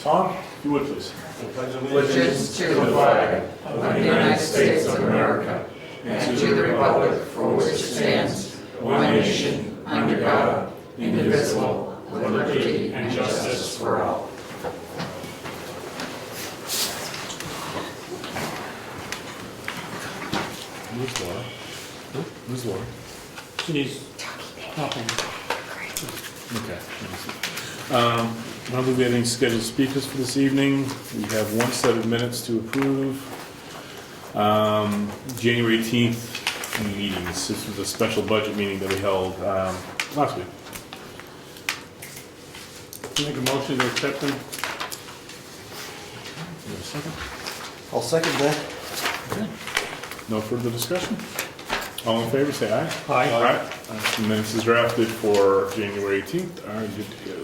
Tom, if you would please. Allegiance to the flag of the United States of America and to the republic for which it stands, one nation, under God, indivisible, with liberty and justice for all. Where's Laura? Where's Laura? She's talking. Okay. I don't think we have any scheduled speakers for this evening. We have one set of minutes to approve. January 18th meetings. This was a special budget meeting that we held last week. Make a motion to accept them. You have a second? I'll second that. Okay. No further discussion? All in favor, say aye. Aye. Aye. The minutes is drafted for January 18th are good to go.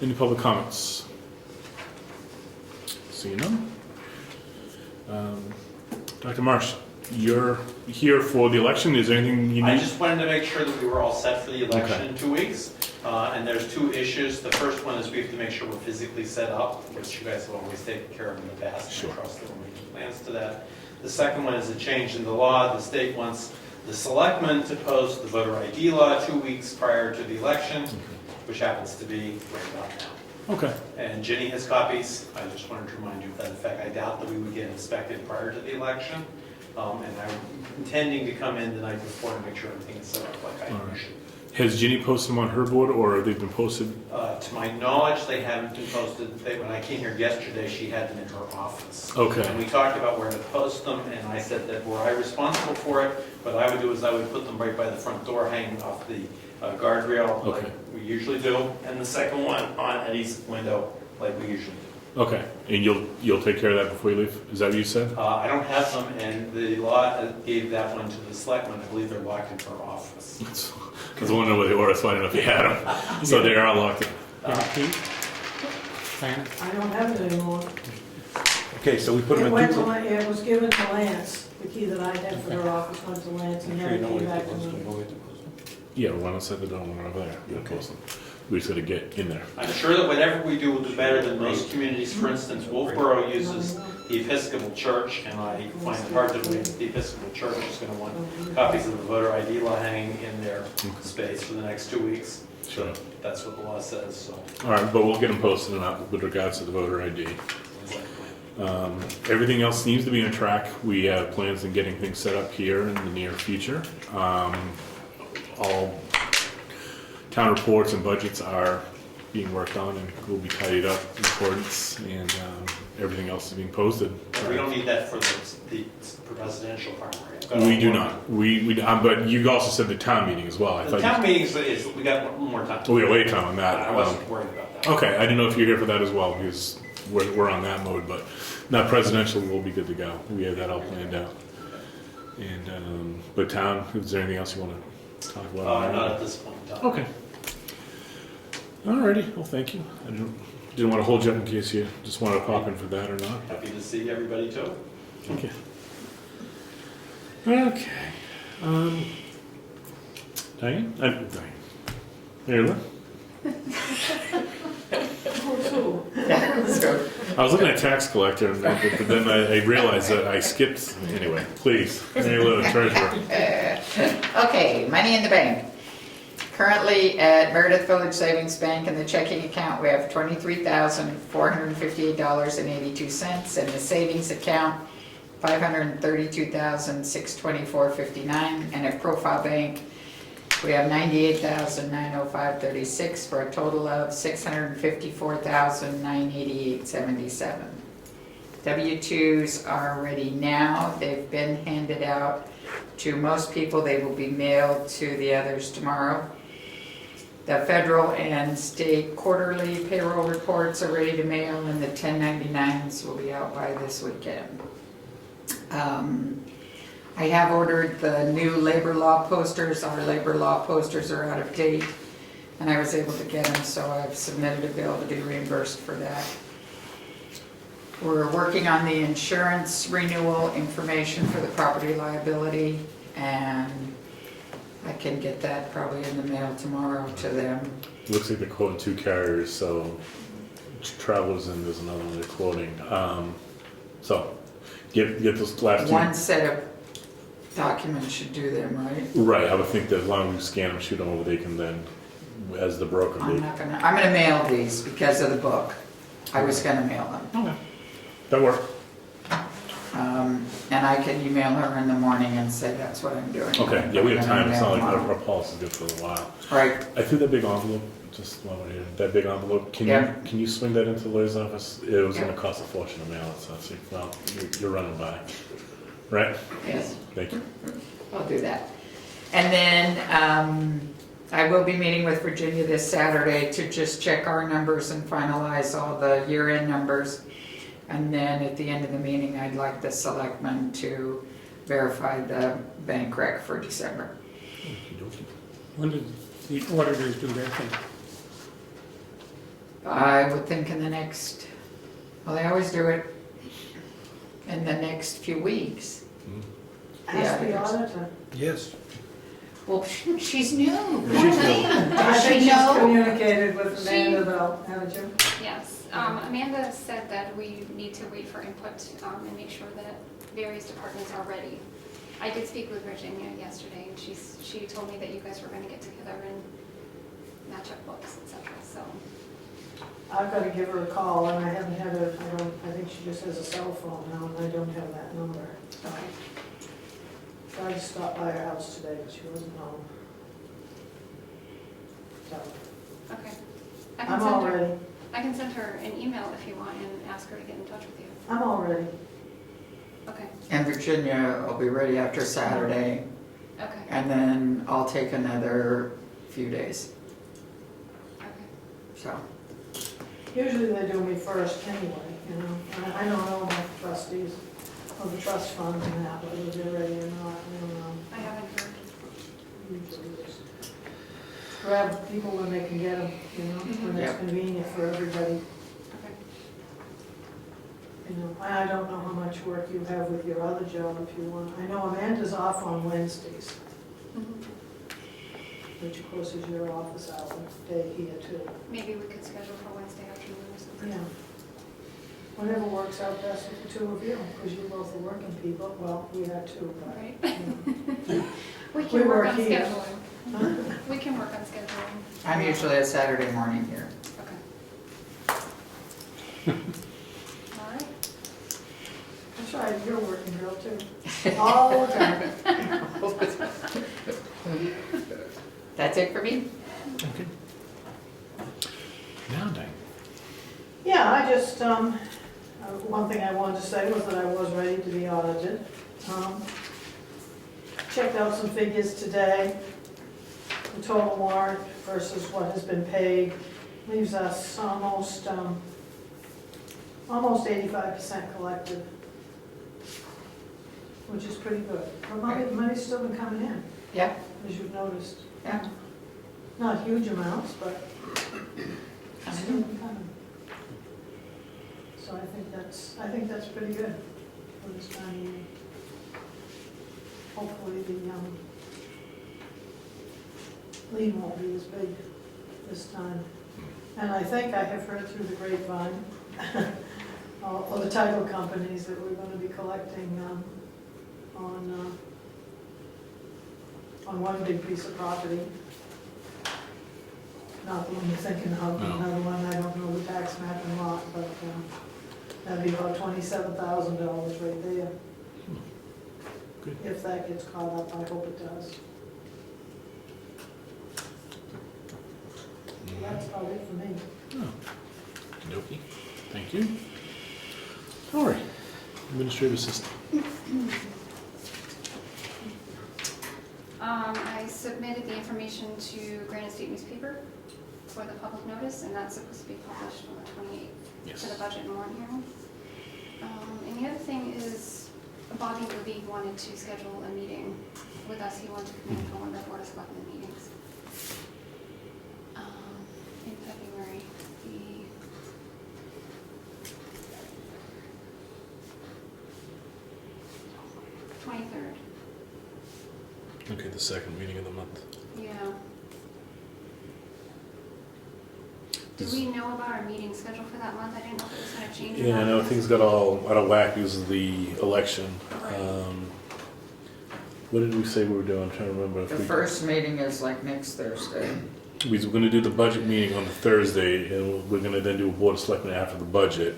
Any public comments? Seeing none. Dr. Marsh, you're here for the election. Is there anything you need? I just wanted to make sure that we were all set for the election Okay. in 2 weeks. And there's two issues. The first one is we have to make sure we're physically set up, which you guys have always taken care of in the past. Sure. And I trust that we're making plans to that. The second one is a change in the law. The state wants the selectmen to post the voter ID law 2 weeks prior to the election, which happens to be right about now. Okay. And Ginny has copies. I just wanted to remind you of that. In fact, I doubt that we would get inspected prior to the election. And I'm intending to come in the night before to make sure everything is set up like I All right. usually. Has Ginny posted them on her board, or have they been posted? To my knowledge, they haven't been posted. When I came here yesterday, she had them in her office. Okay. And we talked about where to post them, and I said that were I responsible for it, what I would do is I would put them right by the front door, hanging off the guardrail, like Okay. we usually do. And the second one on Eddie's window, like we usually do. Okay. And you'll take care of that before you leave? Is that what you said? I don't have them, and the law gave that one to the selectmen. I believe they're locked in her office. I was wondering where they were, so I didn't know if you had them. So they are locked in. Plan. I don't have it anymore. Okay, so we put them It in went two. to, it was given to Lance. The key that I had for their office went to Lance and Sure then you it know came where back to to post me. them, you know where to post them. Yeah, one outside the door, one over there. We'll Okay. post them. We just got to get in there. I'm sure that whatever we do will do better than most communities. For instance, Wolfboro uses the Episcopal Church, and I find it hard to believe that the Episcopal Church is going to want copies of the voter ID law hanging in their space for the next 2 weeks. Sure. That's what the law says, so. All right, but we'll get them posted and out with regards to the voter ID. Everything else seems to be on track. We have plans on getting things set up here in the near future. All town reports and budgets are being worked on and will be tidied up in accordance, and everything else is being posted. We don't need that for the presidential primary. We do not. But you also said the town meeting as well. I The thought town meetings is, we got one more time. we got wait time on that. I wasn't worried about that. Okay, I didn't know if you're here for that as well, because we're on that mode, but not presidential, we'll be good to go. We have that all planned out. And, but town, is there anything else you want to talk about? Not at this point in time. Okay. Alrighty, well, thank you. I didn't want to hold you up in case you just wanted to pop in for that or not. Happy to see everybody too. Okay. Okay. Diane? Diane. Mary Lou? I was looking at tax collector, but then I realized that I skipped. Anyway, please, Mary Lou, treasurer. Okay, money in the bank. Currently at Meredith Village Savings Bank in the checking account, we have $23,458.82. In the savings account, $532,624.59. And at Profile Bank, we have $98,905.36 for a total of $654,988.77. W-2s are ready now. They've been handed out to most people. They will be mailed to the others tomorrow. The federal and state quarterly payroll reports are ready to mail, and the 1099s will be out by this weekend. I have ordered the new labor law posters. Our labor law posters are out of date, and I was able to get them, so I've submitted a bill to be reimbursed for that. We're working on the insurance renewal information for the property liability, and I can get that probably in the mail tomorrow to them. Looks like they're quoting 2 carriers, so Travelers and there's another one they're quoting. So get those last 2. One set of documents should do them, right? Right, I would think that as long as we scan them, shoot them over, they can then, as the broker, I'm they, gonna mail these because of the book. I was gonna mail them. okay, that work. And I can email her in the morning and say that's what I'm doing. Okay, yeah, we have time, it's not like Mail them our policy's good for a while. all. Right, I threw that big envelope, just while we're here, that big envelope, Yeah. can you swing that into the lawyer's office? It was gonna cost a fortune to mail it, so I was like, well, you're running by, right? yes, Thank you. I'll do that. And then, I will be meeting with Virginia this Saturday to just check our numbers and finalize all the year-end numbers. And then at the end of the meeting, I'd like the selectmen to verify the bank rec for December. When did the auditors do their thing? I would think in the next, well, they always do it in the next few weeks. Ask the Yeah. auditor. Yes. Well, she's new. I think she's communicated with Amanda though, haven't you? Yes, Amanda said that we need to wait for input and make sure that various departments are ready. I did speak with Virginia yesterday, and she told me that you guys were going to get together and match up books, etc. So I've got to give her a call and I haven't had a, I think she just has a cell phone now and I don't have that number. okay, Tried to stop by her house today, but she wasn't home. So, okay. I'm all ready. I can send her an email if you want and ask her to get in touch with you. I'm all ready. Okay, And Virginia will be ready after Saturday, okay, and then I'll take another few days, okay. so. Usually they do me first anyway, you know. I don't know about the trustees or the trust funds and that, whether they're ready or not, I don't know. I haven't heard. Usually just grab people when they can get them, you know, when it's Yep. convenient for everybody. Okay. You know, I don't know how much work you have with your other job if you want. I know Amanda's off on Wednesdays, Mhm. which of course is your office hour day here too. Maybe we could schedule for Wednesday afternoon or something. Yeah. Whatever works out best with the two of you, because you both are working people. Well, we are too, but, Right. you know. We We can work work on here. scheduling. We can work on scheduling. I'm usually a Saturday morning here. Okay. All right. That's right, you're a working girl too. All the time. That's it for me. Okay. Now, Diane. Yeah, I just, one thing I wanted to say was that I was ready to be audited. Checked out some figures today. The total warrant versus what has been paid leaves us almost 85% collected, which is pretty good. But money's still been coming in, Yep, as you've noticed. yeah. Not huge amounts, but it's still been coming. So I think that's pretty good for this time of year. Hopefully the lien won't be as big this time. And I think I have heard through the grapevine, or the title companies, that we're gonna be collecting on one big piece of property. Not the one you're thinking of, No. another one, I don't know the tax map and lot, but that'd be about $27,000 right there. Good. If that gets caught up, I hope it does. So that's about it for me. Oh. Okey-dokey. Thank you. All right. Administrative assistant. I submitted the information to Granite State newspaper for the public notice, and that's supposed to be published on the 28th Yes. for the budget and warrant hearing. And the other thing is, Bobby Ruby wanted to schedule a meeting with us. He wanted to come in for one of the Board of Selectmen meetings in February. The 23rd. Okay, the second meeting of the month. Yeah. Do we know about our meeting schedule for that month? I didn't know if it was gonna change or not. Yeah, I know things got all out of whack because of the election. What did we say we were doing? I'm trying to remember. If The first meeting is like next Thursday. we were going to do the budget meeting on the Thursday, and we're going to then do a board of selectmen after the budget.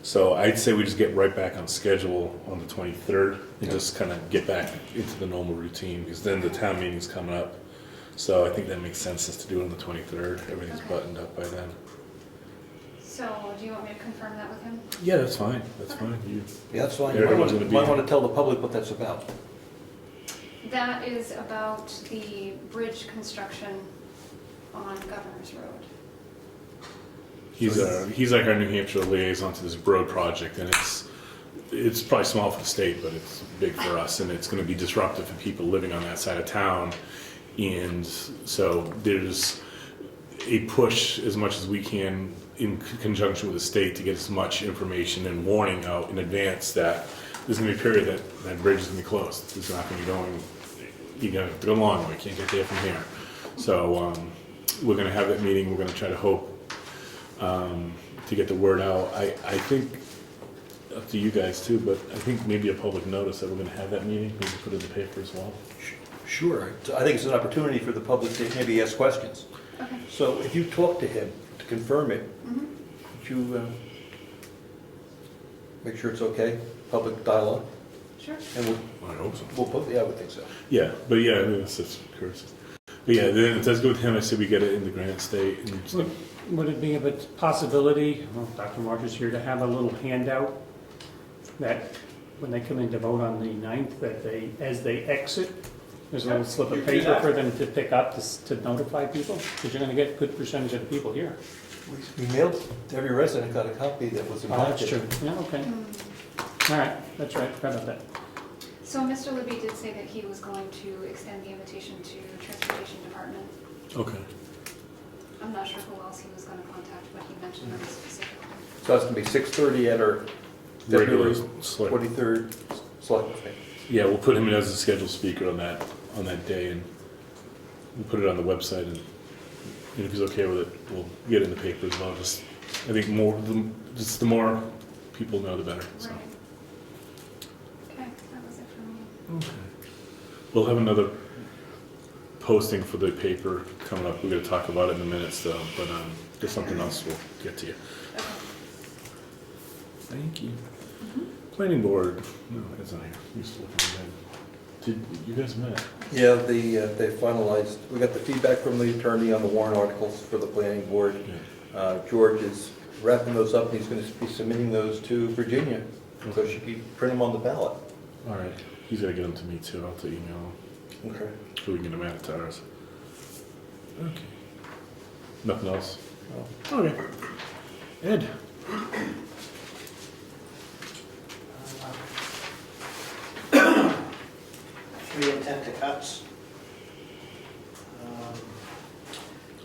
So I'd say we just get right back on schedule on the 23rd and just kind of get back into the normal routine, because then the town meeting's coming up. So I think that makes sense just to do it on the 23rd. Everything's Okay. buttoned up by then. So do you want me to confirm that with him? Yeah, that's fine. That's fine. Yeah, that's fine. You Everyone's gonna be might here. want to tell the public what that's about. That is about the bridge construction on Governor's Road. He's like our New Hampshire liaison to this road project, and it's probably small for the state, but it's big for us, and it's going to be disruptive for people living on that side of town. And so there's a push as much as we can in conjunction with the state to get as much information and warning out in advance that there's going to be a period that bridge is going to be closed. It's not going to be going, you're going to have to go long way, can't get there from here. So we're going to have that meeting. We're going to try to hope to get the word out. I think, up to you guys too, but I think maybe a public notice that we're going to have that meeting, maybe put it in the paper as well. Sure. I think it's an opportunity for the public to maybe ask questions. Okay. So if you talk to him to confirm it, Mhm. would you make sure it's okay, public dialogue? Sure. And I hope so. we'll put, yeah, I would think so. Yeah, but yeah, I mean, that's just curious. But yeah, then it does go with him. I said we get it in the Granite State. And Would it be a possibility, well, Dr. Marsh is here, to have a little handout that when they come in to vote on the 9th, that they, as they exit, there's a little slip of paper for them to pick up to notify people? Because you're going to get a good percentage of the people here. We mailed to every resident, got a copy that was Oh, that's impacted. true. Yeah, okay. All right, that's right, forgot about that. So Mr. Libby did say that he was going to extend the invitation to Transportation Department. okay. I'm not sure who else he was gonna contact, but he mentioned them specifically. So that's gonna be 6:30 at our Regular February select. 23rd select meeting. Yeah, we'll put him in as a scheduled speaker on that day, and we'll put it on the website. And if he's okay with it, we'll get it in the paper as well. Just I think the more people know, the better. So. Right. Okay, that was it for me. Okay. We'll have another posting for the paper coming up. We're going to talk about it in a minute, so, but there's something else we'll get to you. Okay. Thank you. Planning board. No, it's not here. You still looking at it. Did you guys met? Yeah, they finalized, we got the feedback from the attorney on the warrant articles for the planning board. Yeah. George is wrapping those up, and he's gonna be submitting those to Virginia, so she can print them on the ballot. All right. He's got to get them to me too. I'll have to email him Okay. so we can get them added to ours. Okay. Nothing else? Okay. Ed? Three intent to cuts.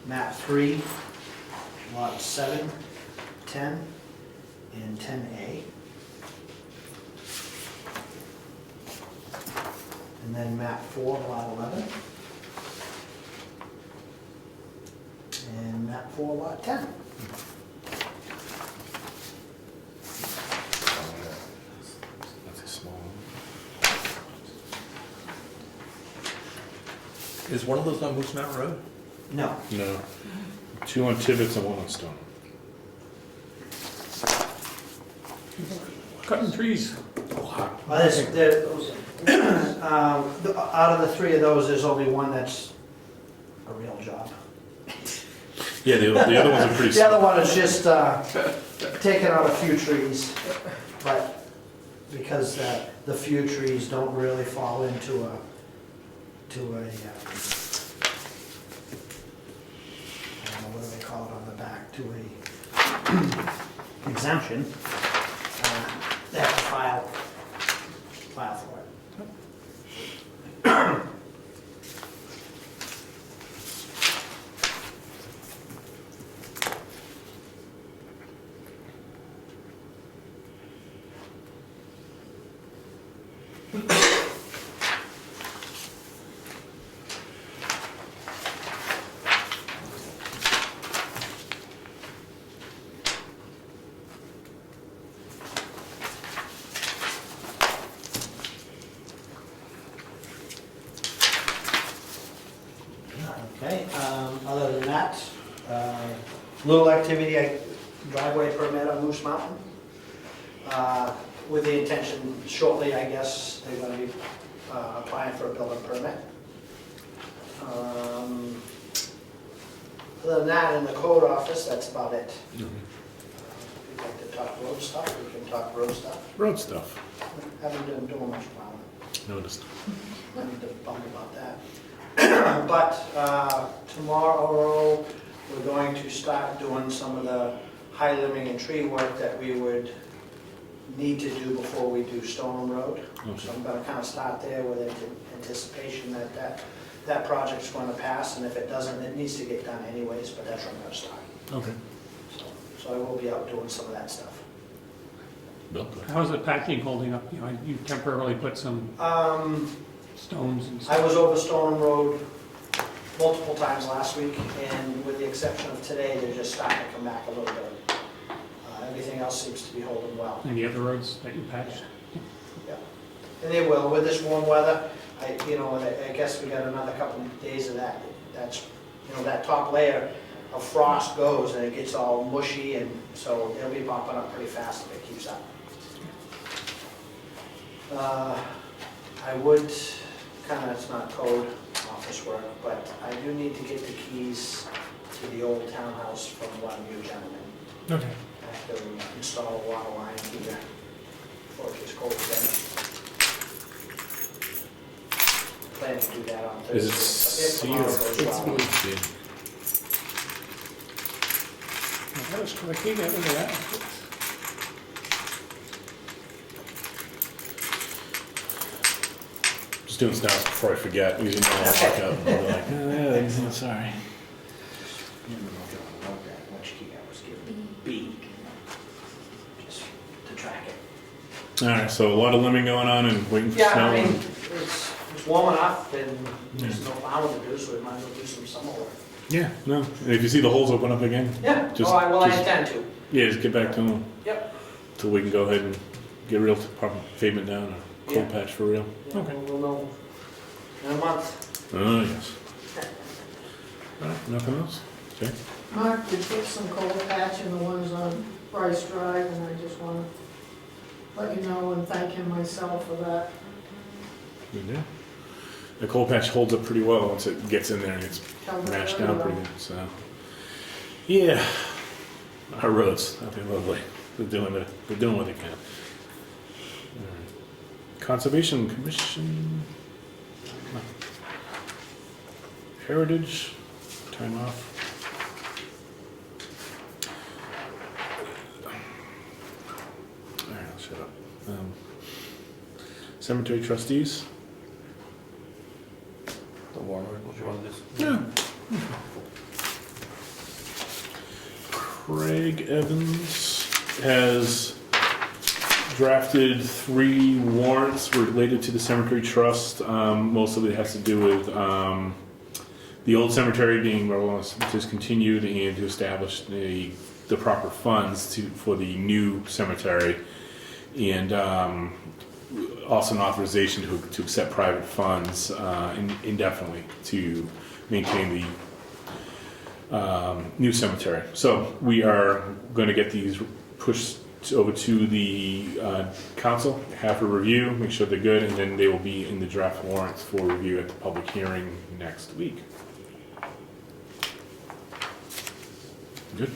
Map 3, lot 7, 10, and 10A. And then map 4, lot 11. And map 4, lot 10. That's a small one. Is one of those on Moose Mountain Road? No, No. 2 on Tibbetts and 1 on Stone. Cutting trees. well, out of the 3 of those, there's only one that's a real job. Yeah, the other ones are pretty The other one is just taking out a few trees, but because the few trees don't really fall into a I don't know, what do they call it on the back, to a exemption, they have to file for it. Okay, other than that, little activity, driveway permit on Moose Mountain. With the intention shortly, I guess, they're gonna be applying for a building permit. Other than that, in the code office, that's about it. If you'd like to talk road stuff, we can talk road stuff. Road stuff, Haven't been doing much plowing. noticed. I need to bump about that. But tomorrow, we're going to start doing some of the high limbing and tree work that we would need to do before we do Stoneham Road. So I'm gonna kind of start there with anticipation that project's going to pass, and if it doesn't, it needs to get done anyways, but that's where I'm gonna start. Okay. So I will be out doing some of that stuff. Bill? How's the packing holding up? You know, you temporarily put some stones and I stuff. was over Stoneham Road multiple times last week, and with the exception of today, they're just starting to come back a little bit. Everything else seems to be holding well. Any other roads that you patched? Yeah. And they will, with this warm weather, I guess we got another couple of days of that. That's, that top layer of frost goes and it gets all mushy, and so they'll be popping up pretty fast if it keeps up. I would, it's not code office work, but I do need to get the keys to the old townhouse from one of you gentlemen. Okay. I have to install a water line here before it gets cold again. Planning to do that on Thursday. Is it If tomorrow goes well. That was quick, you got rid of that. Just doing this now before I forget, using my walk up and I'll be like, oh, yeah, sorry. Which key I was given? B. Just to track it. All right, so a lot of limbing going on and waiting for Yeah, snow. I mean, it's warm enough and there's no plowing to do, so we might as well do some summer work. Yeah, no. And if you see the holes open up again, Yeah, Just- I just- intend to. yeah, just get back to them Yep. so we can go ahead and get real proper pavement down or cold Yeah. patch for real. Yeah, Okay. We'll know in a month. Oh, yes. All right, nothing else? Okay. Mark, did put some cold patch in the ones on Bryce Drive, and I just want to let you know and thank him myself for that. Good deal. The cold patch holds up pretty well once it gets in there and it's mashed down pretty good, so. Yeah, our roads, they're lovely. They're doing what they can. All right. Conservation Commission. Heritage, time off. All right, I'll shut up. Cemetery trustees. The warrant articles, you want this? Yeah. Craig Evans has drafted 3 warrants related to the cemetery trust. Most of it has to do with the old cemetery being discontinued and to establish the proper funds for the new cemetery, and also an authorization to accept private funds indefinitely to maintain the new cemetery. So we are going to get these pushed over to the council, have a review, make sure they're good, and then they will be in the draft warrants for review at the public hearing next week. Good.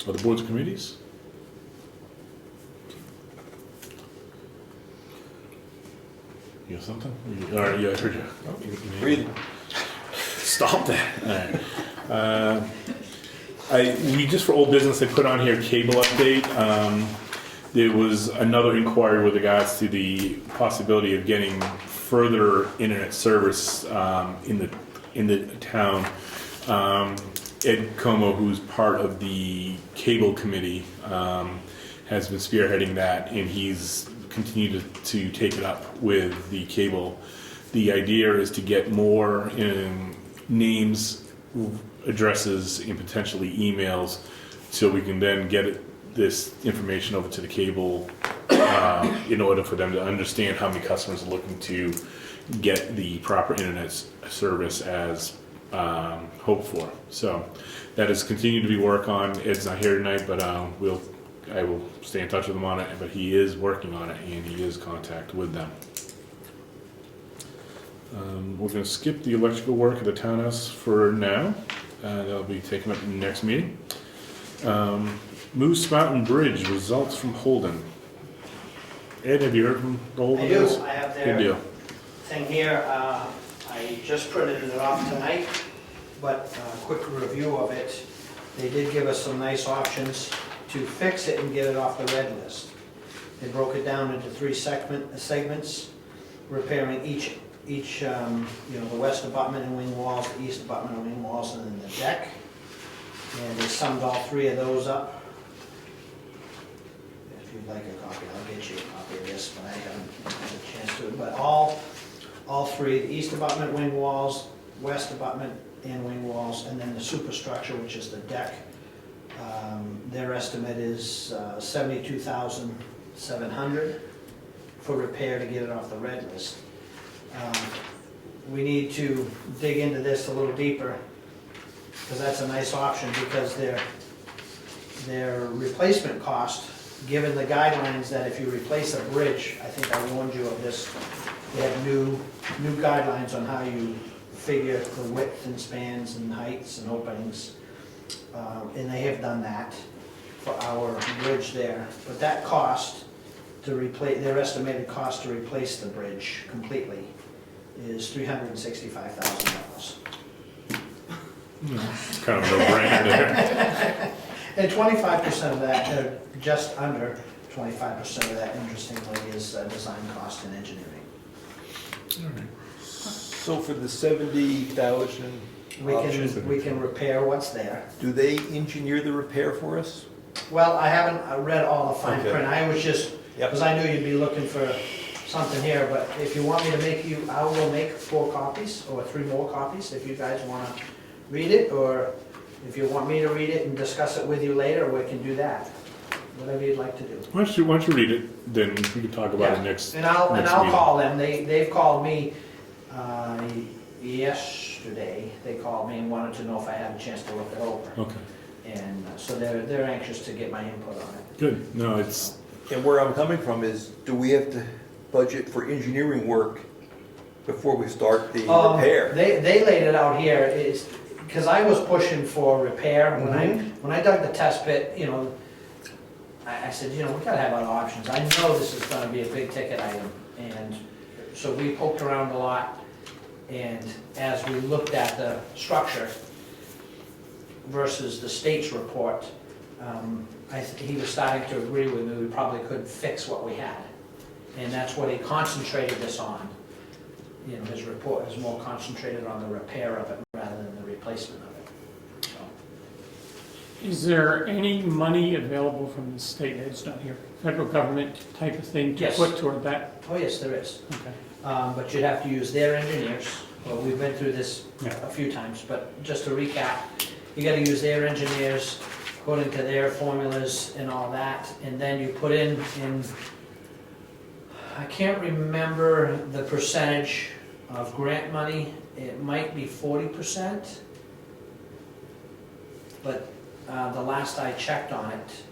Other boards and committees? You have something? All right, yeah, I heard you. Breathing. Stop that. All right. We just for old business, I put on here cable update. There was another inquiry with regards to the possibility of getting further internet service in the town. Ed Comeau, who's part of the cable committee, has been spearheading that, and he's continued to take it up with the cable. The idea is to get more names, addresses, and potentially emails, so we can then get this information over to the cable in order for them to understand how many customers are looking to get the proper internet service as hoped for. So that is continued to be worked on. Ed's not here tonight, but I will stay in touch with him on it. But he is working on it, and he is in contact with them. We're going to skip the electrical work at the townhouse for now. That'll be taken up in the next meeting. Moose Mountain Bridge results from Holden. Ed, have you heard from the Holden? I do, guys? I have Good their deal. thing here. I just printed it off tonight, but a quick review of it. They did give us some nice options to fix it and get it off the red list. They broke it down into 3 segments, repairing each the west abutment and wing walls, the east abutment and wing walls, and then the deck. And they summed all 3 of those up. If you'd like a copy, I'll get you a copy of this, but I haven't had a chance to. But all 3, the east abutment, wing walls, west abutment, and wing walls, and then the superstructure, which is the deck. Their estimate is $72,700 for repair to get it off the red list. We need to dig into this a little deeper, because that's a nice option, because their replacement cost, given the guidelines that if you replace a bridge, I think I warned you of this, they have new guidelines on how you figure the width and spans and heights and openings, and they have done that for our bridge there. But that cost to replace, their estimated cost to replace the bridge completely is $365,000. Kind of no brainer there. And 25% of that, just under 25% of that, interestingly, is design cost and engineering. So for the 70,000 options, We can repair what's there. do they engineer the repair for us? Well, I haven't read all the fine Okay. print. I was just, Yep. because I knew you'd be looking for something here, but if you want me to make you, I will make 4 copies or 3 more copies if you guys want to read it, or if you want me to read it and discuss it with you later, we can do that. Whatever you'd like to do. Why don't you read it, then we can talk about it next. And I'll next meeting. call them. They've called me yesterday. They called me and wanted to know if I had a chance to look it over. Okay, And so they're anxious to get my input on it. good. No, it's, And where I'm coming from is, do we have to budget for engineering work before we start the repair? They laid it out here, is, because I was pushing for repair, when I dug the test pit, I said, we gotta have other options. I know this is gonna be a big ticket item, and so we poked around a lot, and as we looked at the structure versus the state's report, he was starting to agree with me, we probably could fix what we had. And that's what he concentrated this on. His report is more concentrated on the repair of it rather than the replacement of it. So, Is there any money available from the state, Ed's not here, federal government type of thing to Yes. put toward that? oh yes, there is. Okay. But you'd have to use their engineers. Well, we've been through this Yeah. a few times, but just to recap, you gotta use their engineers according to their formulas and all that, and then you put in, I can't remember the percentage of grant money, it might be 40%, but the last I checked on it,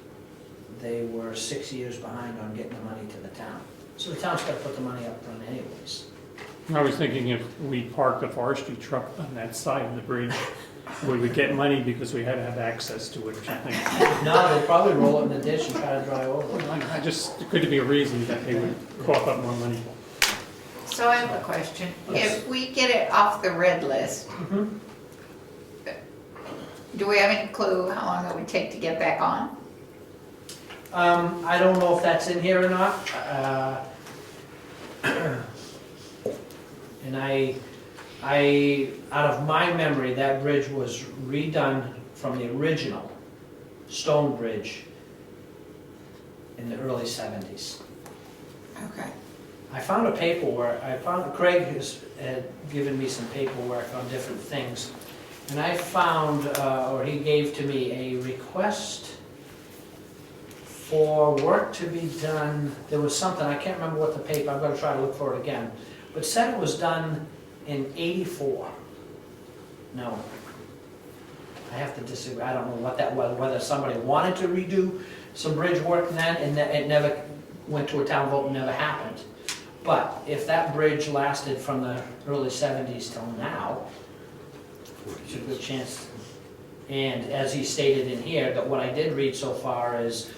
they were 6 years behind on getting the money to the town. So the town's gotta put the money up front anyways. I was thinking if we parked a forestry truck on that side of the bridge, we would get money because we had to have access to it or something. No, they'd probably roll it in the ditch and try to drive over it. I just, it could be a reason that they would cough up more money. So I have a question. Yes. If we get it off the red list, do we have any clue how long it would take to get back on? I don't know if that's in here or not. And out of my memory, that bridge was redone from the original stone bridge in the early 70s. Okay. I found Craig had given me some paperwork on different things, and I found, or he gave to me a request for work to be done, there was something, I can't remember what the paper, I'm gonna try to look for it again, but said it was done in '84. No. I have to disagree, I don't know what that was, whether somebody wanted to redo some bridge work then, and it never went to a town vote and never happened. But if that bridge lasted from the early '70s till now, there's a good chance. And as he stated in here, that what I did read so far is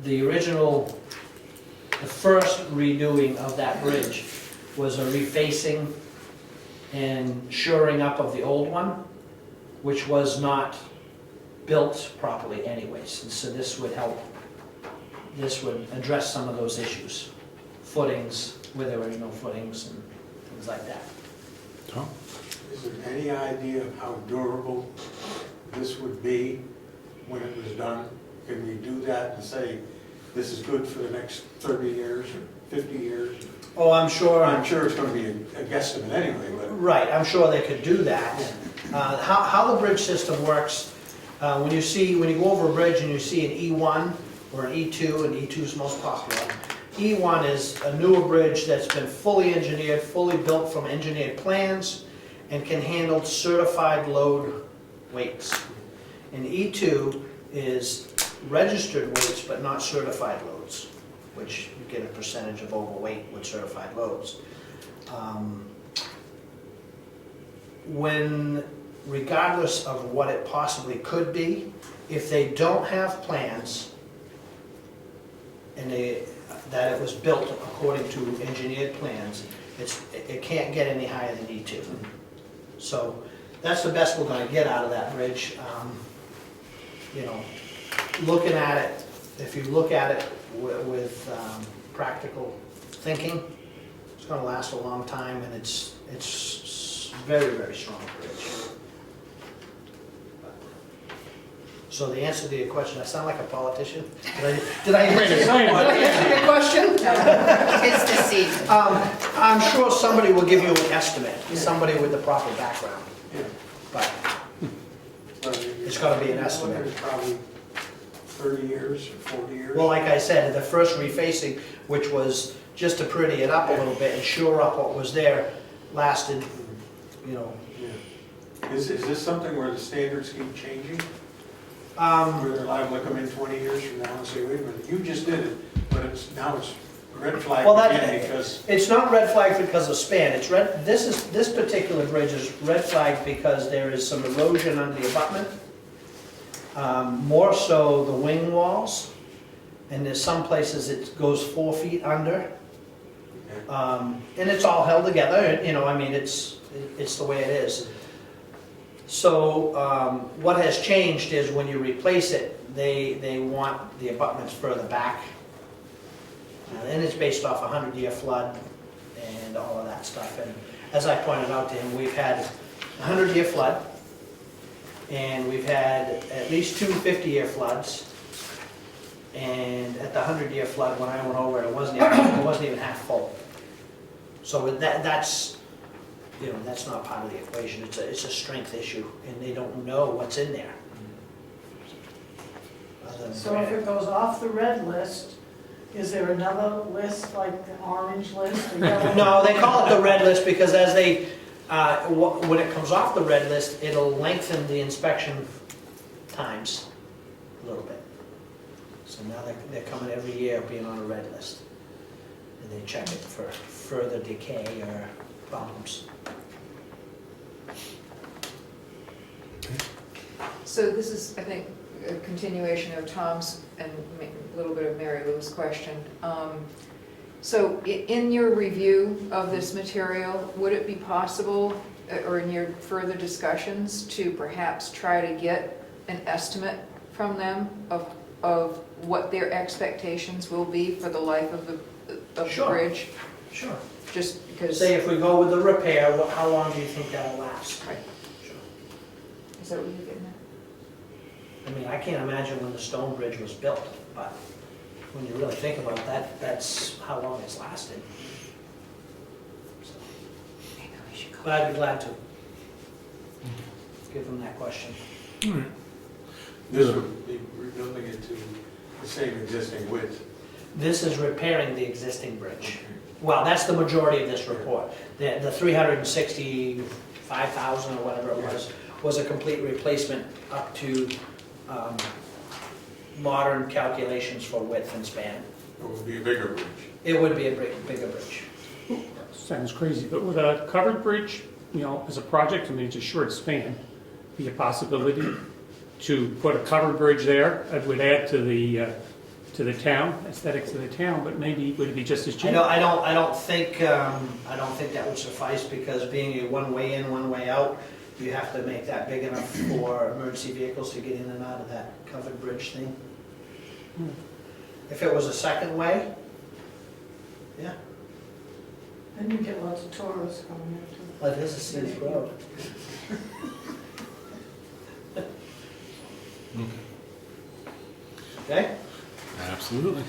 the first redoing of that bridge was a refacing and shoring up of the old one, which was not built properly anyways. And so this would help, this would address some of those issues. Footings, where there were no footings and things like that. Tom? Is there any idea of how durable this would be when it was done? Can we do that and say, this is good for the next 30 years or 50 years? Oh, I'm sure. I'm sure it's going to be a guesstimate anyway, but Right, I'm sure they could do that. How the bridge system works, when you go over a bridge and you see an E1 or an E2, and E2 is most popular. E1 is a newer bridge that's been fully engineered, fully built from engineered plans, and can handle certified load weights. And E2 is registered weights but not certified loads, which you get a percentage of overweight with certified loads. Regardless of what it possibly could be, if they don't have plans and that it was built according to engineered plans, it can't get any higher than E2. So that's the best we're gonna get out of that bridge. Looking at it, if you look at it with practical thinking, it's gonna last a long time, and it's very, very strong bridge. So the answer to your question, I sound like a politician? Did I answer your question? It's deceiving. I'm sure somebody will give you an estimate, somebody with the proper background, but it's gotta be an estimate. It's probably 30 years or 40 years. Well, like I said, the first refacing, which was just to pretty it up a little bit and shore up what was there, lasted, Yeah. Is this something where the standards keep changing? um, Where they're liable to come in 20 years from now and say, wait a minute, you just did it, but now it's red flag Well, again because... it's not red flagged because of span, it's red, this particular bridge is red flagged because there is some erosion under the abutment. More so the wing walls, and there's some places it goes 4 feet under. And it's all held together, it's the way it is. So what has changed is when you replace it, they want the abutments further back. And it's based off a 100-year flood and all of that stuff. And as I pointed out to him, we've had a 100-year flood, and we've had at least 2 50-year floods. And at the 100-year flood, when I went over it, it wasn't even half full. So that's not part of the equation. It's a strength issue, and they don't know what's in there. So if it goes off the red list, is there another list, like the orange list? Or yellow? No, they call it the red list because as when it comes off the red list, it'll lengthen the inspection times a little bit. So now they're coming every year being on a red list. And they check it for further decay or problems. So this is, I think, a continuation of Tom's and a little bit of Mary Lou's question. So in your review of this material, would it be possible, or in your further discussions, to perhaps try to get an estimate from them of what their expectations will be for the life of the Sure. bridge? Sure. Just because... Say if we go with the repair, how long do you think that'll last? Right. Sure. Is that what you're getting at? I mean, I can't imagine when the stone bridge was built, but when you really think about that, that's how long it's lasted. So, Maybe we should go. but I'd be glad to give them that question. This would be rebuilding it to the same existing width. This is repairing the existing bridge. Well, that's the majority of this report. The 365,000 or whatever it was a complete replacement up to modern calculations for width and span. It would be a bigger bridge. It would be a bigger bridge. Sounds crazy, but with a covered bridge, you know, as a project, I mean, it's a short span, be a possibility to put a covered bridge there. It would add to the town, aesthetics of the town, but maybe would it be just as cheap? I don't think that would suffice, because being a one way in, one way out, you have to make that big enough for emergency vehicles to get in and out of that covered bridge thing. If it was a second way, yeah, Then you get lots of tourists coming into well, it is a scenic road. Okay? Absolutely.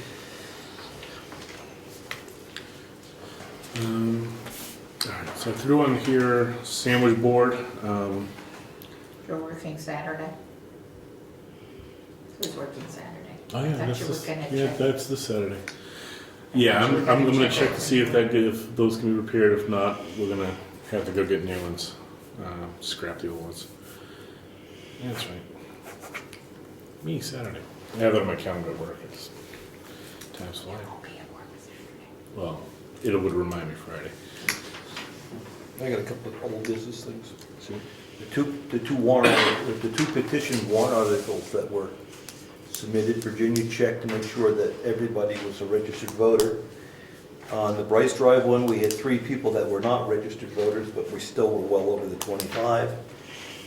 All right, so I threw on here sandwich board. You're working Saturday? Who's working Saturday? Oh I yeah, thought that's you were this, gonna yeah, check. that's this Saturday. Yeah, I'm gonna check to see if those can be repaired. If not, we're gonna have to go get new ones. Scrap the old ones. Yeah, that's right. Me Saturday. I have that on my calendar at work. It's time's flying. Well, it would remind me Friday. I got a couple of old business things. See, the two petition warrant articles that were submitted, Virginia checked to make sure that everybody was a registered voter. On the Bryce Drive one, we had 3 people that were not registered voters, but we still were well over the 25.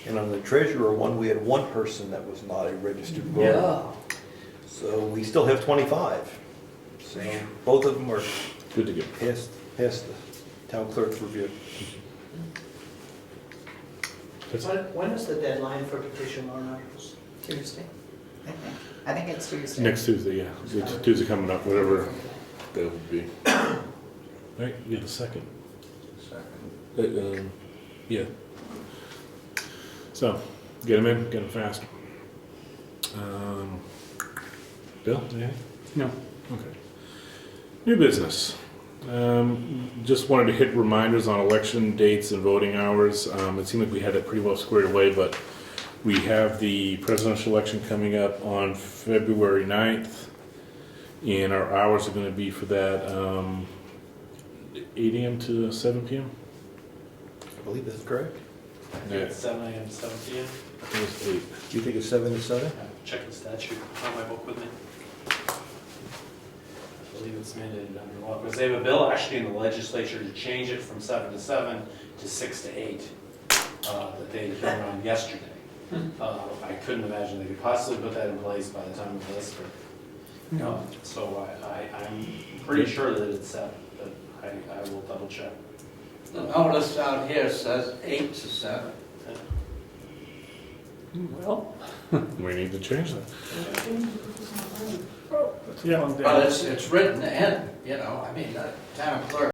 And on the treasurer one, we had 1 person that was not a registered voter. So we still have 25. So both of them are Good to go. past the town clerk's review. When is the deadline for petition warrant articles? Tuesday, I think. I think it's Tuesday. Next Tuesday, yeah. It's Tuesday coming up, whatever that will be. Right, you got a second. Yeah. So, get them in, get them fast. Bill, anything? No. Okay. New business. Just wanted to hit reminders on election dates and voting hours. It seemed like we had that pretty well squared away, but we have the presidential election coming up on February 9th, and our hours are going to be for that 8 a.m. to 7 p.m. I believe that's correct. It's 7 a.m. to 7 p.m. I think it's 8. Do you think it's 7 to 7? Check the statute on my book with me. I believe it's mandated under law, because they have a bill actually in the legislature to change it from 7 to 7 to 6 to 8 that they heard on yesterday. I couldn't imagine they could possibly put that in place by the time of this. No. So I'm pretty sure that it's 7, but I will double check. The notice out here says 8 to 7. Well, We need to change that. yeah. But it's written in, you know, I mean, the town clerk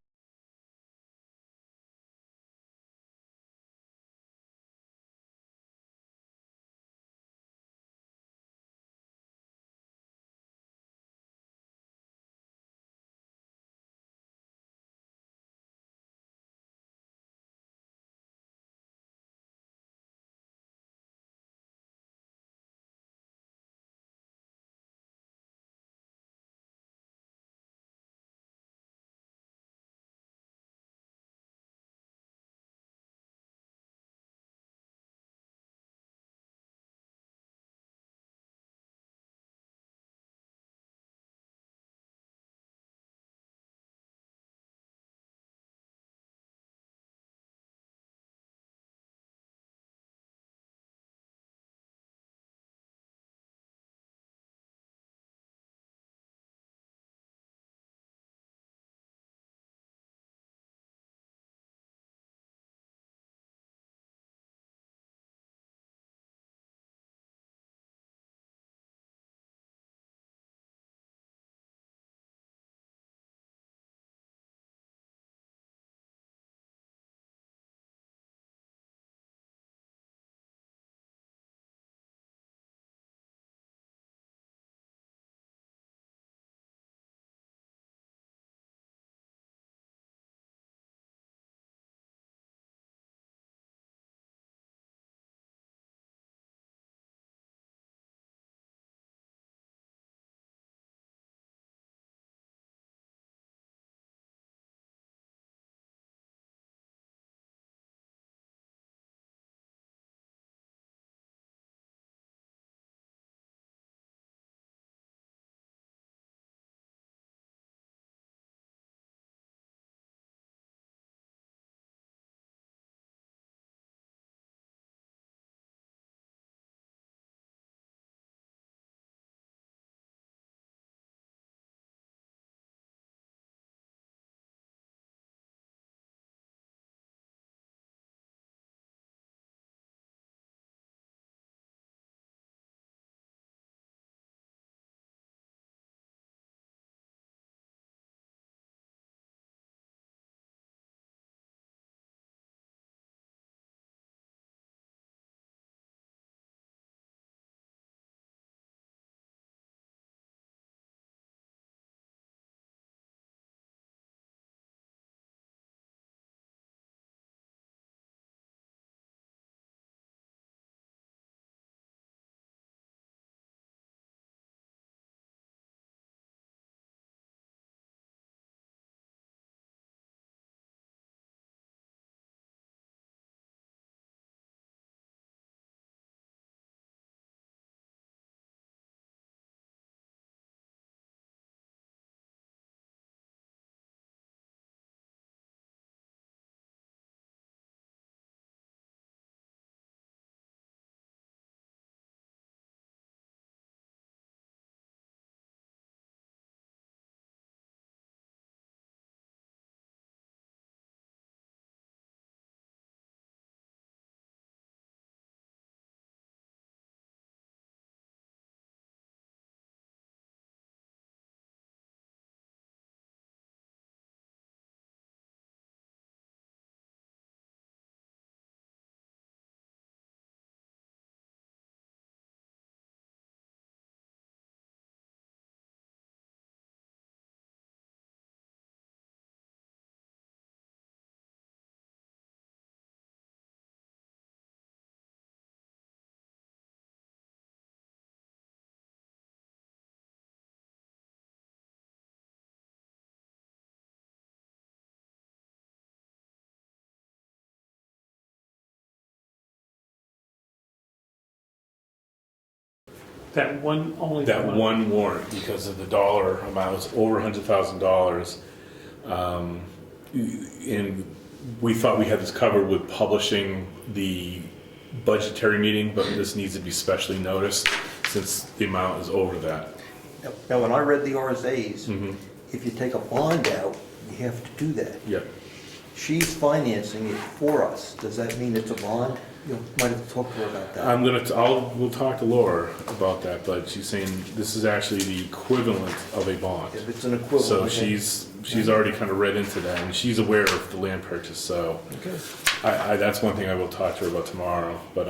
That one, only that one. one warrant, because of the dollar amount, it's over $100,000. And we thought we had this covered with publishing the budgetary meeting, but this needs to be specially noticed since the amount is over that. Now, when I read the RSA's, Mhm. if you take a bond out, you have to do that. Yep. She's financing it for us. Does that mean it's a bond? You might have to talk to her about that. We'll talk to Laura about that, but she's saying this is actually the equivalent of a bond. If it's an equivalent. So okay. she's already kind of read into that, and she's aware of the land purchase, so Okay. that's one thing I will talk to her about tomorrow, but,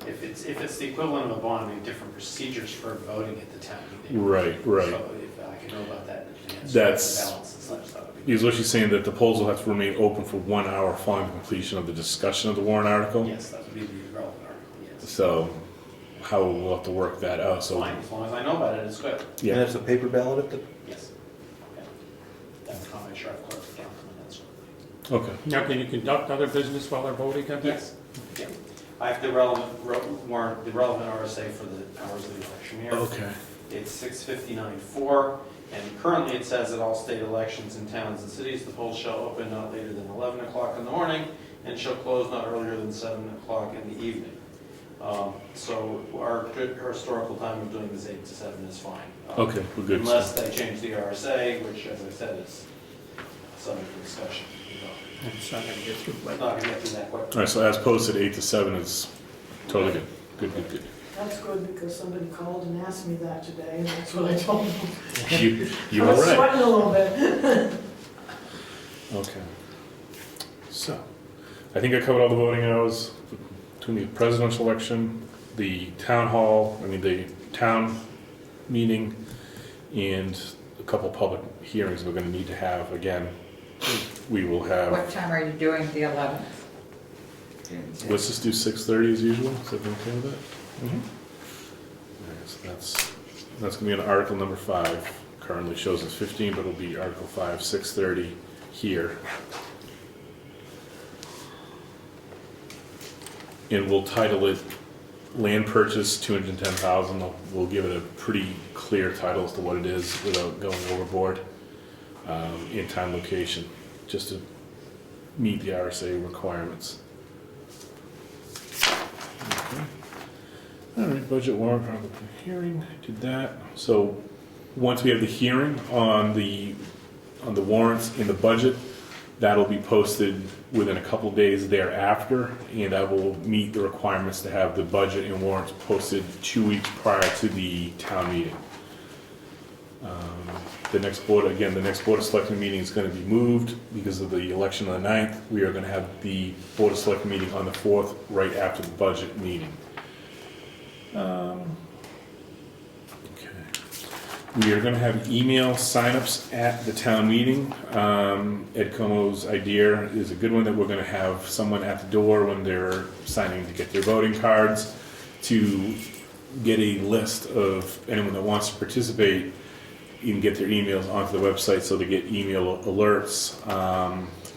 If it's the equivalent of a bond, we have different procedures for voting at the town meeting. right. So if I can know about that in advance. That's- the balance and such, that would be. Because what she's saying, that the polls will have to remain open for 1 hour following completion of the discussion of the warrant article. Yes, that would be the relevant article, yes. So, how we'll have to work that out, so. Fine, as long as I know about it, it's good. And Yeah, that's a paper ballot at the, Yes. Okay. That's how I make sure I've clerked the count and that sort of thing. okay. Now, can you conduct other business while they're voting on that? Yes, yeah. I have the relevant warrant, the relevant RSA for the hours of the election here. Okay. It's 6:59:4, and currently it says that all state elections in towns and cities, the polls shall open not later than 11 o'clock in the morning and shall close not earlier than 7 o'clock in the evening. So our historical time of doing this 8 to 7 is fine. Okay, we're good. Unless they change the RSA, which, as I said, is subject to discussion. It's not gonna get through, I'm but not going to get through that quick. All right, so as posted, 8 to 7 is totally good. Good. That's good, because somebody called and asked me that today, and that's what I told them. You I were was right. sweating a little bit. Okay. So, I think I covered all the voting hours between the presidential election, the town hall, the town meeting, and a couple public hearings we're gonna need to have. Again, we will have, What time are you doing the 11th? let's just do 6:30 as usual. Is everyone okay with that? Mm-hmm. So that's gonna be on article number 5. Currently shows as 15, but it'll be article 5, 6:30 here. And we'll title it Land Purchase 210,000. We'll give it a pretty clear title as to what it is without going overboard. In time, location, just to meet the RSA requirements. Okay. All right, budget warrant article hearing, did that. So once we have the hearing on the warrants in the budget, that'll be posted within a couple of days thereafter, and that will meet the requirements to have the budget and warrants posted 2 weeks prior to the town meeting. The next Board of Selectmen meeting is going to be moved because of the election on the 9th. We are going to have the Board of Selectmen meeting on the 4th, right after the budget meeting. Okay. We are going to have email signups at the town meeting. Ed Comeau's idea is a good one, that we're going to have someone at the door when they're signing to get their voting cards to get a list of anyone that wants to participate. You can get their emails onto the website so they get email alerts,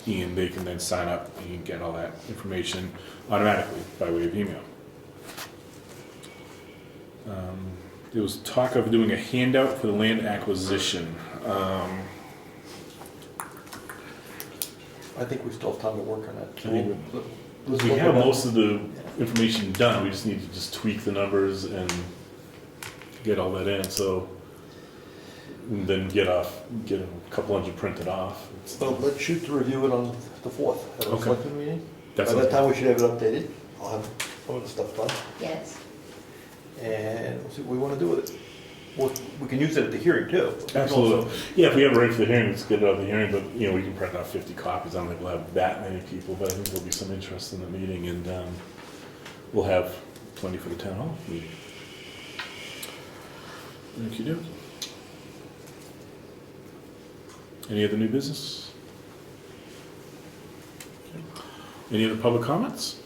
and they can then sign up and get all that information automatically by way of email. There was talk of doing a handout for the land acquisition. I think we still have time to work on that. I think Let's We look have at that. most of the information done, we just need to just tweak the numbers and get all that in, so and then get a couple hundred printed off. Well, let's shoot to review it on the 4th at our Okay. selectmen meeting. By That's that time, we should have it updated. I'll have some of the stuff done, Yes. and we'll see what we want to do with it. We can use it at the hearing, too. Absolutely. Yeah, if we have it ready for the hearing, let's get it out of the hearing, but, we can print out 50 copies. I don't think we'll have that many people, but I think there'll be some interest in the meeting, and we'll have plenty for the town hall meeting. Thank you, Dave. Any other new business? Okay. Any other public comments?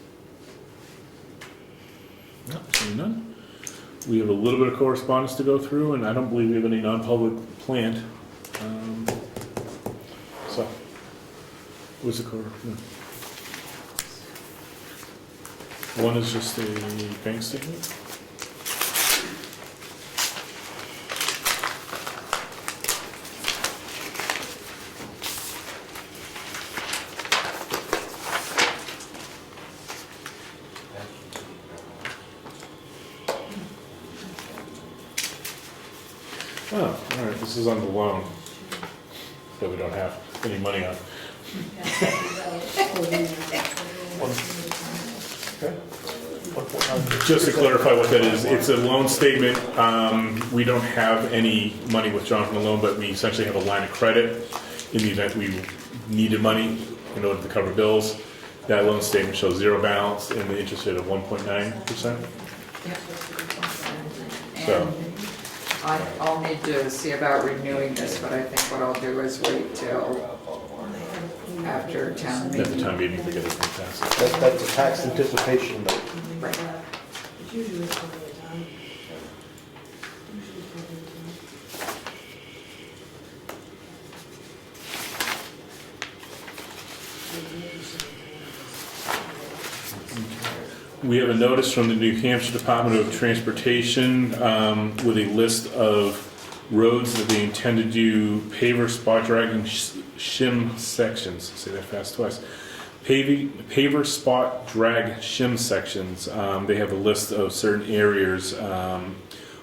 No, seeing none. We have a little bit of correspondence to go through, and I don't believe we have any non-public planned. So, what's the correspondence? One is just a bank statement. Oh, all right, this is on the loan that we don't have any money on. Just to clarify what that is, it's a loan statement. We don't have any money withdrawn from the loan, but we essentially have a line of credit in the event we needed money in order to cover bills. That loan statement shows zero balance and the interest rate of 1.9%. So, I'll need to see about renewing this, but I think what I'll do is wait till after town at the meeting. time meeting, we get it fantastic. That's a tax anticipation note. Right. It's usually plenty of time. Usually plenty of We have a notice from the New Hampshire Department of Transportation with a list of roads that they intend to do paver, spot drag, and shim sections. Say that fast twice. Paver, spot, drag, shim sections. They have a list of certain areas.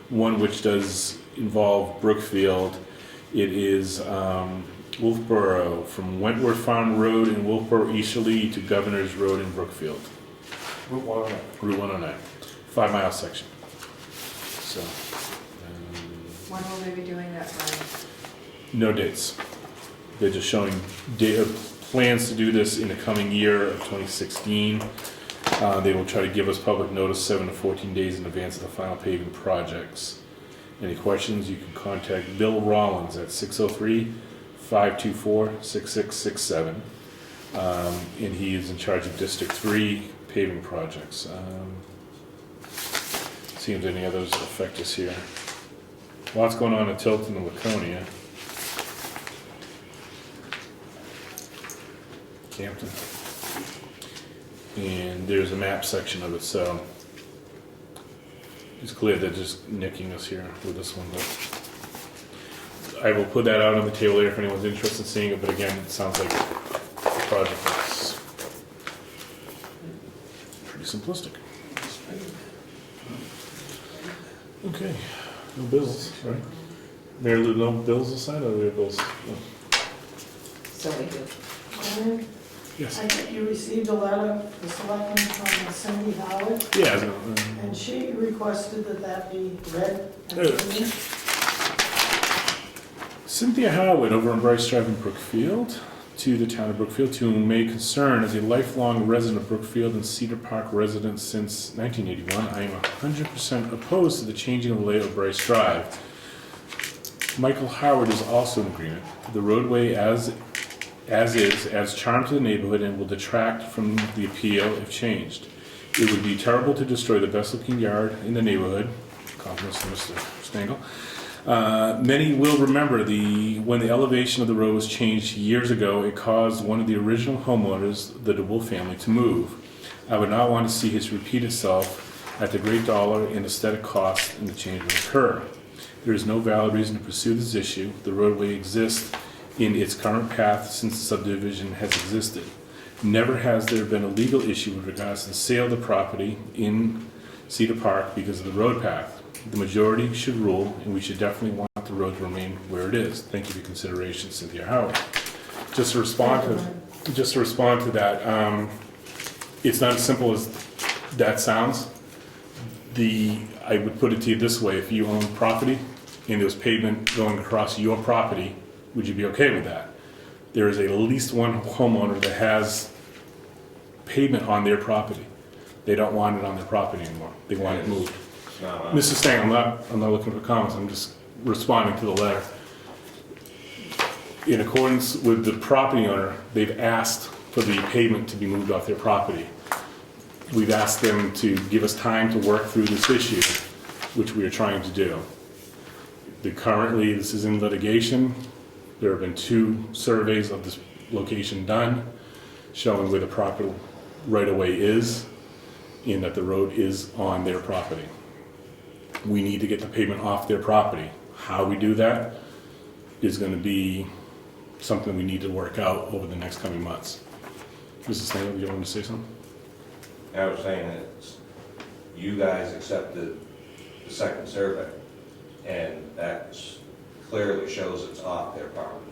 One which does involve Brookfield. It is Wolfboro, from Wentworth Farm Road in Wolfboro Easterly to Governor's Road in Brookfield. Route 109. Route 109, 5 mile section. So, When will they be doing that, Brian? no dates. They're just showing plans to do this in the coming year of 2016. They will try to give us public notice 7 to 14 days in advance of the final paving projects. Any questions, you can contact Bill Rollins at 603-524-6667. And he is in charge of District 3 paving projects. See if any others affect us here. Lots going on in Tilton and Laconia. Campton. And there's a map section of it, so it's clear they're just nicking us here with this one. But I will put that out on the table there if anyone's interested in seeing it, but again, it sounds like the project is pretty simplistic. Okay, no bills, right? Mary Lou, no bills aside, or are there bills? No. So we do. time. Yes. I think you received a letter, the selectman from Cindy Howard, Yeah. and she requested that that be read and Oh. read. Cynthia Howard over on Bryce Drive in Brookfield, to the town of Brookfield, to whom may concern as a lifelong resident of Brookfield and Cedar Park resident since 1981, I am 100% opposed to the changing of the layout of Bryce Drive. Michael Howard is also in agreement. The roadway as is adds charm to the neighborhood and will detract from the appeal if changed. It would be terrible to destroy the best looking yard in the neighborhood. Compliments to Mr. Stengel. Many will remember when the elevation of the road was changed years ago, it caused one of the original homeowners, the DeWolf family, to move. I would not want to see this repeat itself at the great dollar and aesthetic cost and the change will occur. There is no valid reason to pursue this issue. The roadway exists in its current path since the subdivision has existed. Never has there been a legal issue with regards to the sale of the property in Cedar Park because of the road path. The majority should rule, and we should definitely want the road to remain where it is. Thank you for your consideration, Cynthia Howard. Just to respond to that, it's not as simple as that sounds. I would put it to you this way: if you own property and there was pavement going across your property, would you be okay with that? There is at least one homeowner that has pavement on their property. They don't want it on their property anymore. They want it moved. Mrs. Stang, I'm not looking for comments, I'm just responding to the letter. In accordance with the property owner, they've asked for the pavement to be moved off their property. We've asked them to give us time to work through this issue, which we are trying to do. Currently, this is in litigation. There have been 2 surveys of this location done, showing where the proper right-of-way is, and that the road is on their property. We need to get the pavement off their property. How we do that is going to be something we need to work out over the next coming months. Mrs. Stanley, you want to say something? I was saying that you guys accepted the second survey, and that's clearly shows it's off their property.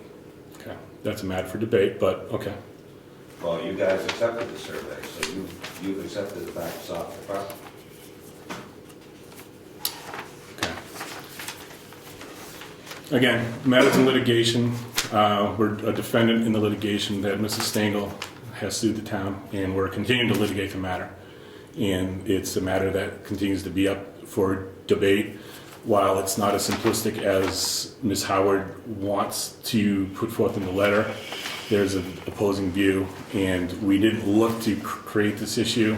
Okay, that's a matter for debate, but okay. Well, you guys accepted the survey, so you've accepted the fact it's off their property. Okay. Again, matters in litigation. We're a defendant in the litigation that Mrs. Stengel has sued the town, and we're continuing to litigate the matter. And it's a matter that continues to be up for debate. While it's not as simplistic as Ms. Howard wants to put forth in the letter, there's an opposing view, and we didn't look to create this issue.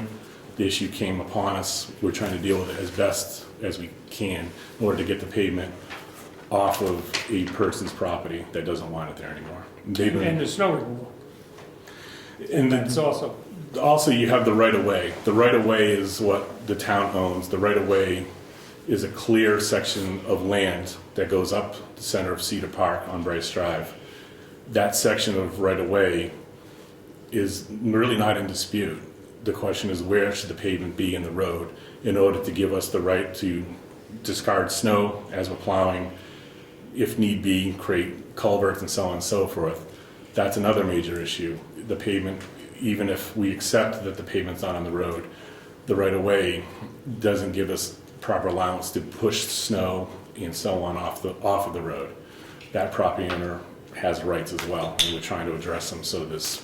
The issue came upon us. We're trying to deal with it as best as we can in order to get the pavement off of a person's property that doesn't want it there anymore. And the snow removal. And That's also, also, you have the right-of-way. The right-of-way is what the town owns. The right-of-way is a clear section of land that goes up the center of Cedar Park on Bryce Drive. That section of right-of-way is really not in dispute. The question is, where should the pavement be in the road in order to give us the right to discard snow as we're plowing, if need be, create culverts and so on and so forth. That's another major issue. The pavement, even if we accept that the pavement's not on the road, the right-of-way doesn't give us proper allowance to push snow and so on off of the road. That property owner has rights as well, and we're trying to address them so there's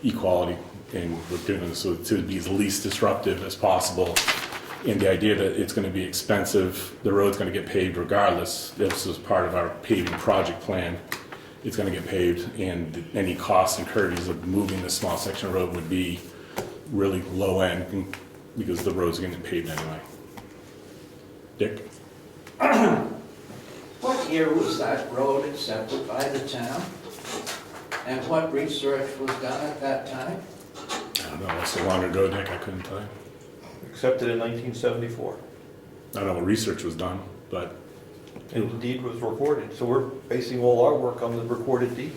equality, and we're doing this so to be as least disruptive as possible. And the idea that it's going to be expensive, the road's going to get paved regardless. This is part of our paving project plan. It's going to get paved, and any costs incurred of moving this small section of road would be really low end because the road's going to get paved anyway. Dick? What year was that road accepted by the town? And what research was done at that time? I don't know, that's so long ago, Dick, I couldn't tell you. Accepted in 1974. I don't know what research was done, but And the deed was recorded, so we're basing all our work on the recorded deed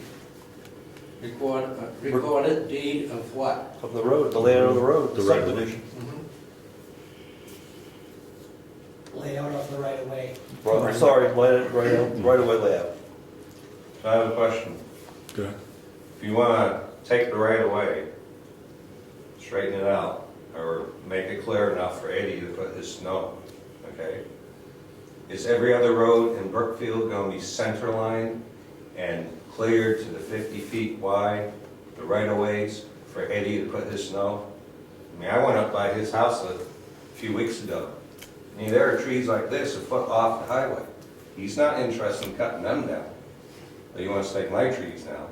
Recorded deed of what? of the road, the layout of the road, the The right of way. subdivision. Layout of the right of way. Right, sorry, right away layout. So I have a question. go ahead. If you wanna take the right of way, straighten it out, or make it clear enough for Eddie to put his snow, okay? Is every other road in Brookfield gonna be center line and cleared to the 50 feet wide, the right of ways for Eddie to put his snow? I mean, I went up by his house a few weeks ago. I mean, there are trees like this a foot off the highway. He's not interested in cutting them down. But he wants to take my trees down.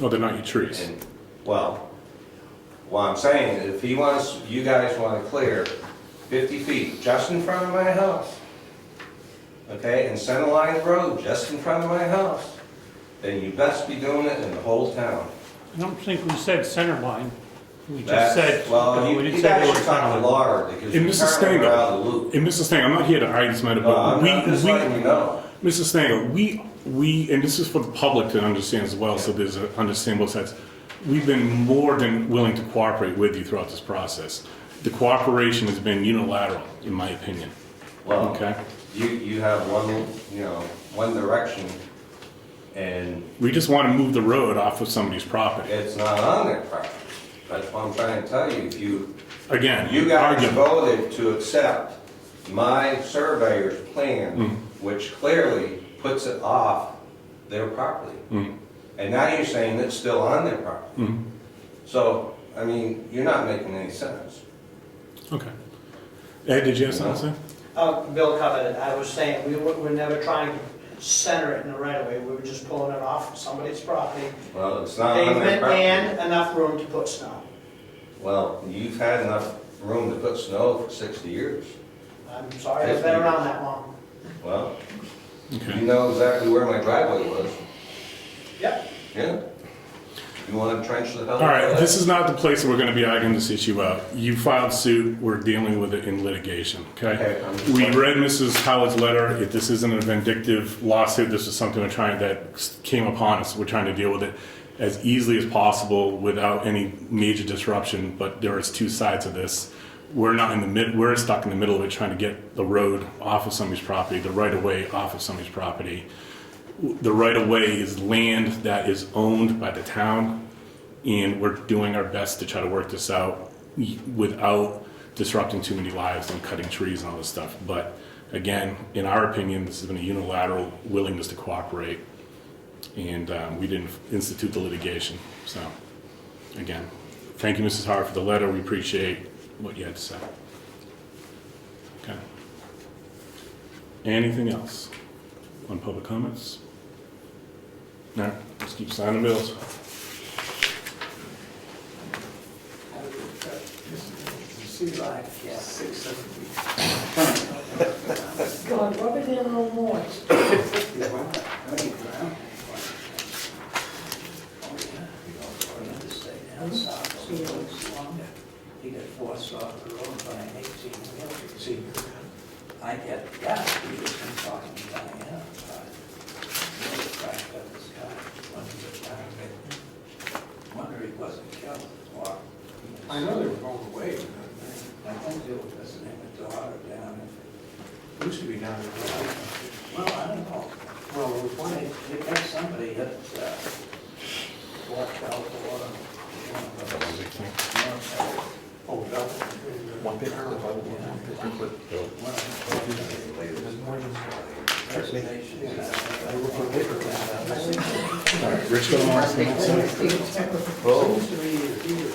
Oh, they're not your trees. And, well, what I'm saying is if he wants, you guys want to clear 50 feet just in front of my house, okay, and center line road just in front of my house, then you best be doing it in the whole town. I don't think we said center line. We just That's- said, Well, no, we you didn't say the guys word should center talk to line. Laura because And you Mrs. apparently Stengel. are out of the loop. And Mrs. Stengel, I'm not here to argue this matter, but I'm just letting you know. Mrs. Stengel, we, and this is for the public to understand as well, so there's a understand both sides. We've been more than willing to cooperate with you throughout this process. The cooperation has been unilateral, in my opinion. Well, Okay? you have one direction, and We just want to move the road off of somebody's property. it's not on their property. That's what I'm trying to tell you. If Again, you guys argument. voted to accept my surveyor's plan, which clearly puts it off their property. And now you're saying it's still on their property. So, I mean, you're not making any sense. Okay. Ed, did you have something to say? Bill covered it. I was saying, we're never trying to center it in the right of way. We were just pulling it off somebody's property. Well, it's not on their Pavement property. and enough room to put snow. Well, you've had enough room to put snow for 60 years. I'm sorry, I've been around that long. Well, Okay. you know exactly where my driveway was. Yep. Yeah. You want to trench the hell? All right, this is not the place that we're going to be arguing this issue out. You filed suit, we're dealing with it in litigation, okay? Okay, I'm just We wondering. read Mrs. Howard's letter. If this isn't a vindictive lawsuit, this is something that came upon us. We're trying to deal with it as easily as possible without any major disruption, but there is two sides of this. We're not in the we're stuck in the middle of it trying to get the road off of somebody's property, the right of way off of somebody's property. the right-of-way is land that is owned by the town, and we're doing our best to try to work this out without disrupting too many lives and cutting trees and all this stuff. But again, in our opinion, this has been a unilateral willingness to cooperate, and we didn't institute the litigation. So, again, thank you, Mrs. Howard, for the letter. We appreciate what you had to say. Okay. Anything else on public comments? No, let's keep signing bills. See, like, yeah, 6, 7 weeks. God, rub it in a little more. Ready, ground? Oh, yeah. We had to stay down south, so it was longer. He got forced off the road by an 18-wheeler. See, I get, yeah, he was been talking to Diana about it. He crashed up his car, went to the town, but wonder he wasn't killed, or. I know they were going away. I think there was his name, a daughter down in, It used to be down there. well, I don't know. Well, it was one, They got somebody hit, walked out the water. oh, that One picture, if I would, one picture, but I work for paper. All right, Rich, go on. Oh. Seems to me that he was,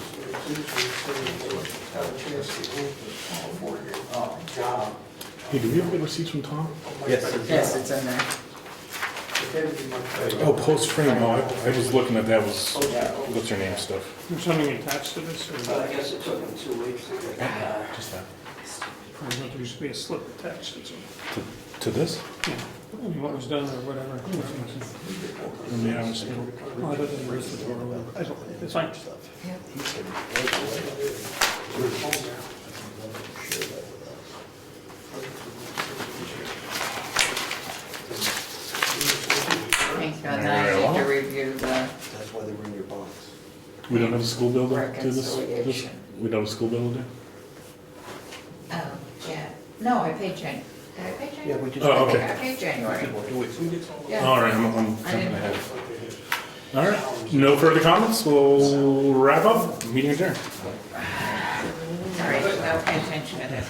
have a chance to move for your job. Hey, do we ever get receipts from Tom? Yes. Yes, it's in there. It had to be much better. Oh, post frame. Oh, I was looking at that. Was what's her name stuff? There's something attached to this, or Well, I guess it took him 2 weeks to get that. Just that. there used to be a slip attached to it. To this? Yeah, I mean, what was done or whatever. Yeah, I was. Oh, I don't think it was the door or whatever. I don't, it's fine. Thank you, and then I need to review the That's why they were in your box. We don't have a school bill to do this. reconciliation. We don't have a school bill to do. Oh, yeah, no, I paid Jan, did I pay January? Yeah, we just. Oh, okay. I paid January. Yeah. All right, I'm I jumping didn't- ahead. All right, no further comments. We'll wrap up. Meeting adjourned. Sorry, I'll pay attention to this.